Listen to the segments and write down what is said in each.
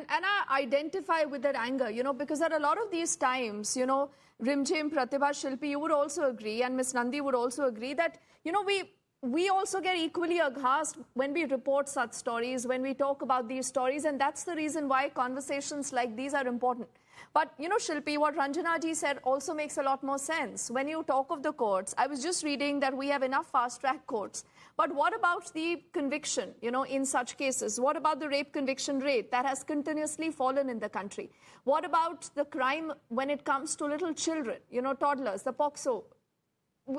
And I identify with that anger, because at a lot of these times, Rimjim, Pratibha, Shilpi, you would also agree, and Ms. Nandi would also agree that, we also get equally aghast when we report such stories, when we talk about these stories, and that's the reason why conversations like these are important. But, Shilpi, what Ranjana ji said also makes a lot more sense. When you talk of the courts, I was just reading that we have enough fast-track courts. But what about the conviction, in such cases? What about the rape conviction rate that has continuously fallen in the country? What about the crime when it comes to little children, toddlers, the POCSO?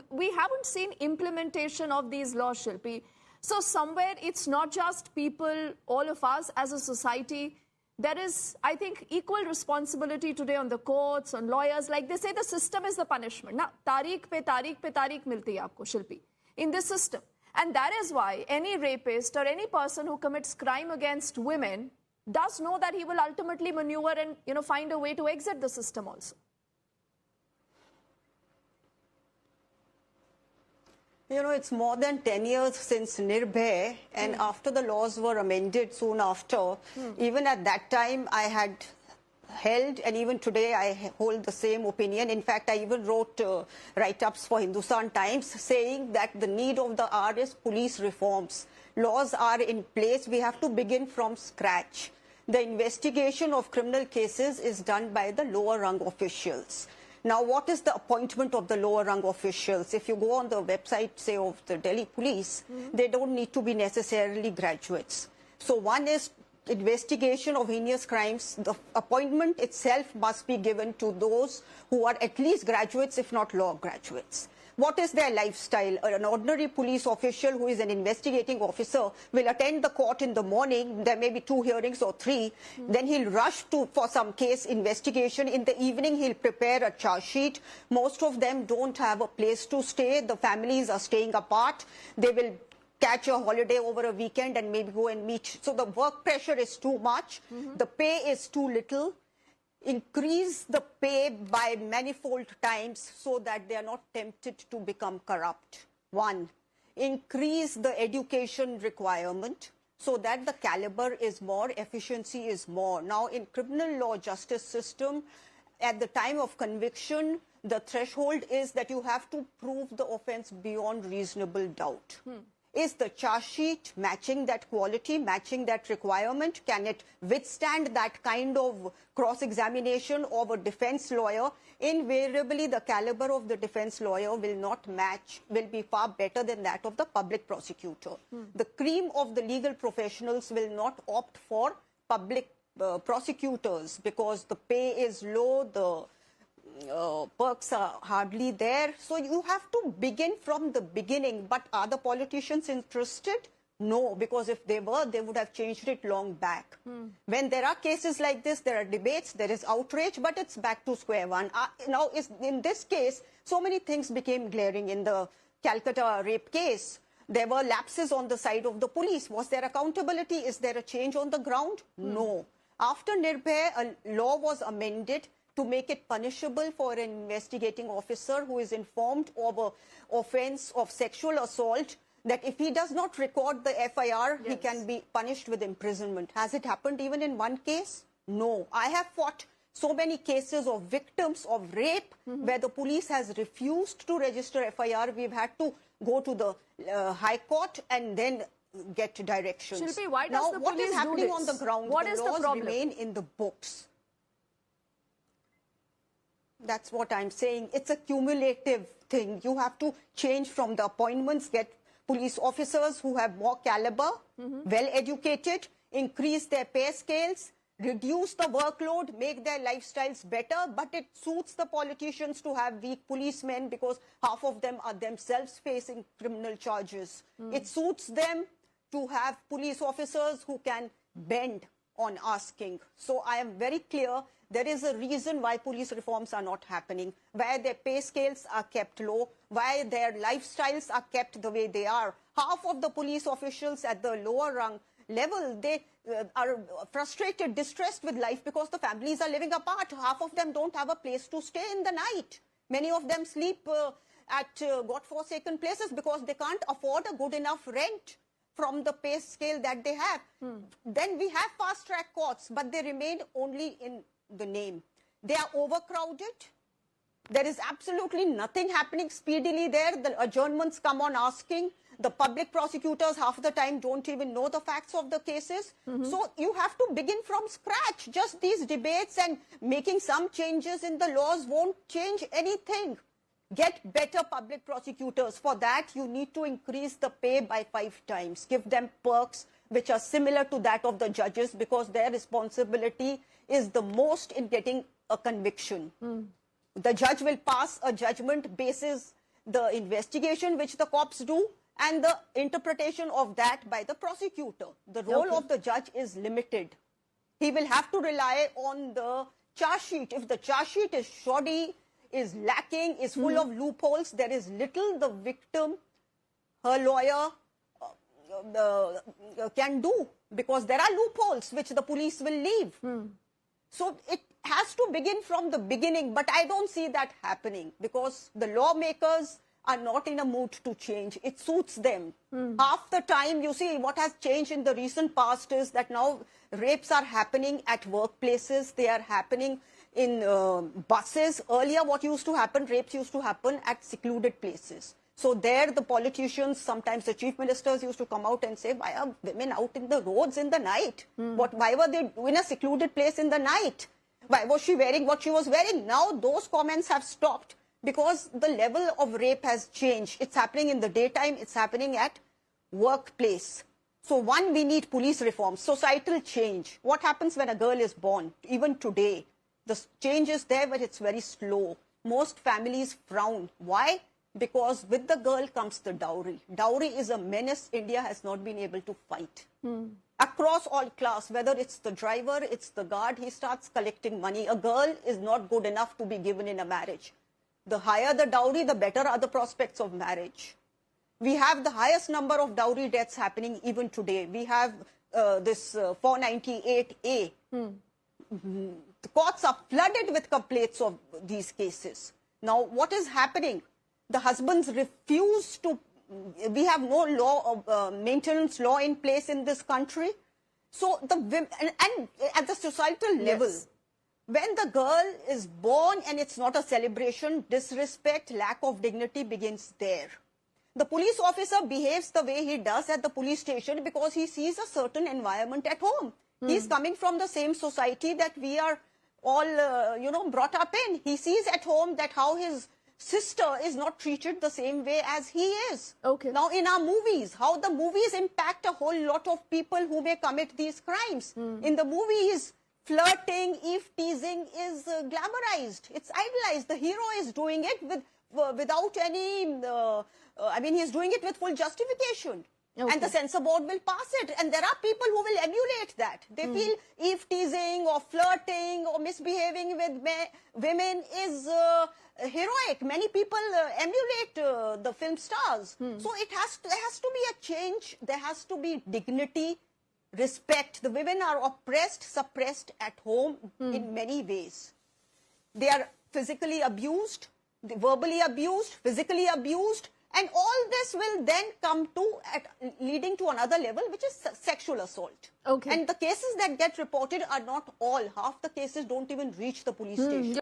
We haven't seen implementation of these laws, Shilpi. So somewhere it's not just people, all of us as a society. There is, I think, equal responsibility today on the courts, on lawyers. Like they say, the system is the punishment. Now, tareekh pe tareekh milti hai aapko, Shilpi, in this system. And that is why any rapist or any person who commits crime against women does know that he will ultimately maneuver and, find a way to exit the system also. It's more than 10 years since Nirbhay, and after the laws were amended soon after, even at that time I had held, and even today I hold the same opinion. In fact, I even wrote write-ups for Hindustan Times saying that the need of the hour is police reforms. Laws are in place. We have to begin from scratch. The investigation of criminal cases is done by the lower rung officials. Now, what is the appointment of the lower rung officials? If you go on the website, say, of the Delhi police, they don't need to be necessarily graduates. So one is investigation of heinous crimes. The appointment itself must be given to those who are at least graduates, if not law graduates. What is their lifestyle? An ordinary police official who is an investigating officer will attend the court in the morning. There may be 2 hearings or 3. Then he'll rush for some case investigation. In the evening, he'll prepare a charge sheet. Most of them don't have a place to stay. The families are staying apart. They will catch a holiday over a weekend and maybe go and meet. So the work pressure is too much. The pay is too little. Increase the pay by manifold times so that they are not tempted to become corrupt. 1. Increase the education requirement so that the caliber is more, efficiency is more. Now, in criminal law justice system, at the time of conviction, the threshold is that you have to prove the offense beyond reasonable doubt. Is the charge sheet matching that quality, matching that requirement? Can it withstand that kind of cross-examination of a defense lawyer? Invariably, the caliber of the defense lawyer will not match, will be far better than that of the public prosecutor. The cream of the legal professionals will not opt for public prosecutors because the pay is low, the perks are hardly there. So you have to begin from the beginning. But are the politicians interested? No, because if they were, they would have changed it long back. When there are cases like this, there are debates, there is outrage, but it's back to square one. Now, in this case, so many things became glaring in the Calcutta rape case. There were lapses on the side of the police. Was there accountability? Is there a change on the ground? No. After Nirbhay, a law was amended to make it punishable for an investigating officer who is informed of an offense of sexual assault, that if he does not record the FIR, he can be punished with imprisonment. Has it happened even in one case? No. I have fought so many cases of victims of rape where the police has refused to register FIR. We've had to go to the High Court and then get directions. Shilpi, why does now, the what police is happening do on this? the ground? What the is laws the problem? Remain in the books. That's what I'm saying. It's a cumulative thing. You have to change from the appointments, get police officers who have more caliber, well educated, increase their pay scales, reduce the workload, make their lifestyles better, but it suits the politicians to have weak policemen because half of them are themselves facing criminal charges. It suits them to have police officers who can bend on asking. So I am very clear there is a reason why police reforms are not happening, why their pay scales are kept low, why their lifestyles are kept the way they are. Half of the police officials at the lower rung level, they are frustrated, distressed with life because the families are living apart. Half of them don't have a place to stay in the night. Many of them sleep at God-forsaken places because they can't afford a good enough rent. from the pay scale that they have. Then we have fast track courts, but they remain only in the name. They are overcrowded. There is absolutely nothing happening speedily there. The adjournments come on asking. The public prosecutors half the time don't even know the facts of the cases. So you have to begin from scratch. Just these debates and making some changes in the laws won't change anything. Get better public prosecutors. For that, you need to increase the pay by 5 times. Give them perks which are similar to that of the judges, because their responsibility is the most in getting a conviction. The judge will pass a judgment basis the investigation which the cops do and the interpretation of that by the prosecutor. The role of the judge is limited. He will have to rely on the charge sheet. If the charge sheet is shoddy, is lacking, is full of loopholes, there is little the victim, her lawyer can do, because there are loopholes which the police will leave. So it has to begin from the beginning, but I don't see that happening, because the lawmakers are not in a mood to change. It suits them. Half the time, you see, what has changed in the recent past is that now rapes are happening at workplaces. They are happening in buses. Earlier, what used to happen, rapes used to happen at secluded places. So there, the politicians, sometimes the chief ministers used to come out and say, why are women out in the roads in the night? Why were they in a secluded place in the night? Why was she wearing what she was wearing? Now those comments have stopped, because the level of rape has changed. It's happening in the daytime. It's happening at workplace. So one, we need police reform, societal change. What happens when a girl is born? Even today, the change is there, but it's very slow. Most families frown. Why? Because with the girl comes the dowry. Dowry is a menace India has not been able to fight. Across all class, whether it's the driver, it's the guard, he starts collecting money. A girl is not good enough to be given in a marriage. The higher the dowry, the better are the prospects of marriage. We have the highest number of dowry deaths happening even today. We have this 498A. The courts are flooded with complaints of these cases. Now, what is happening? The husbands refuse to, we have no law, maintenance law in place in this country. So the women, and at the societal level, when the girl is born and it's not a celebration, disrespect, lack of dignity begins there. The police officer behaves the way he does at the police station because he sees a certain environment at home. He's coming from the same society that we are all, brought up in. He sees at home that how his sister is not treated the same way as he is. Now, in our movies, how the movies impact a whole lot of people who may commit these crimes. In the movies, flirting, eve-teasing is glamorized. It's idolized. The hero is doing it without any, he's doing it with full justification. And the censor board will pass it. And there are people who will emulate that. They feel eve-teasing or flirting or misbehaving with women is heroic. Many people emulate the film stars. So there has to be a change. There has to be dignity, respect. The women are oppressed, suppressed at home in many ways. They are physically abused, verbally abused, physically abused. And all this will then come to leading to another level, which is sexual assault. And the cases that get reported are not all. Half the cases don't even reach the police station.